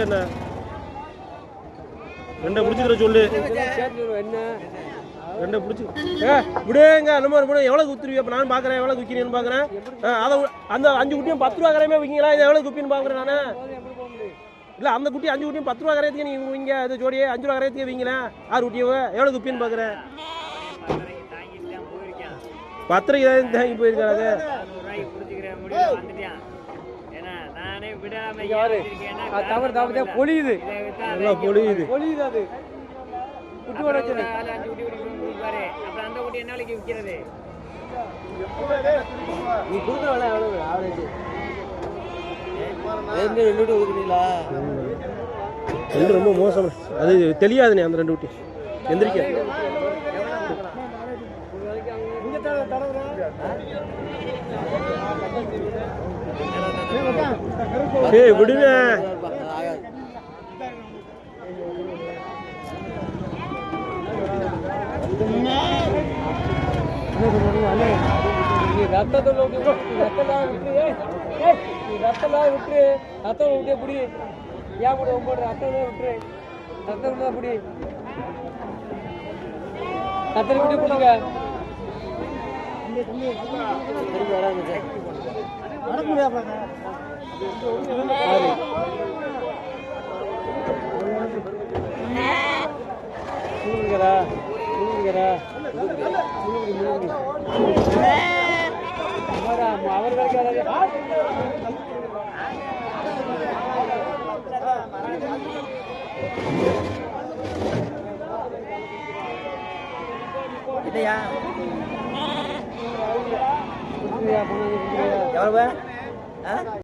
என்ன ரெண்டை பிடிச்சிக்கிற சொல்லு. ரெண்டை பிடிச்சி விடுங்க. நம்ம எவ்வளோ குத்துருவியா? இப்போ நான் பார்க்குறேன் எவ்வளோ விற்கிறீன்னு பார்க்குறேன். அதை அந்த 5 குட்டியும் 10 ரூபா கரையுமே விற்கிங்களா? இதை எவ்வளோ குப்பின்னு பார்க்குறேன் நான். இல்லை அந்த குட்டி 5 குட்டியும் 10 ரூபா கரையத்துக்கு நீங்கள் விங்க. அது ஜோடியே 5 ரூபா கரையத்துக்கு விங்களேன். 6 குட்டியவை எவ்வளோ குப்பின்னு பார்க்குறேன். 10 ரூபாய்க்கு தான் தாங்கி போயிருக்காங்க. பொழியுது அது குட்டி வர நீ கொடுக்குற வேலை எவ்வளவு ஆவரேஜ்? ரெண்டு ரொம்ப மோசம். அது தெரியாதுண்ணே அந்த 2 குட்டி எந்திரிக்க. ஏய் விடுங்க. ரத்தத்தில் விட்டு பிடி. ஏன் கூட 9 ரத்தம் விட்டுரு. ரத்தம் பிடி. ரத்தம் விட்டு கொடுங்க. அவர் கிடைக்காது. இல்லையா எவ்வளவு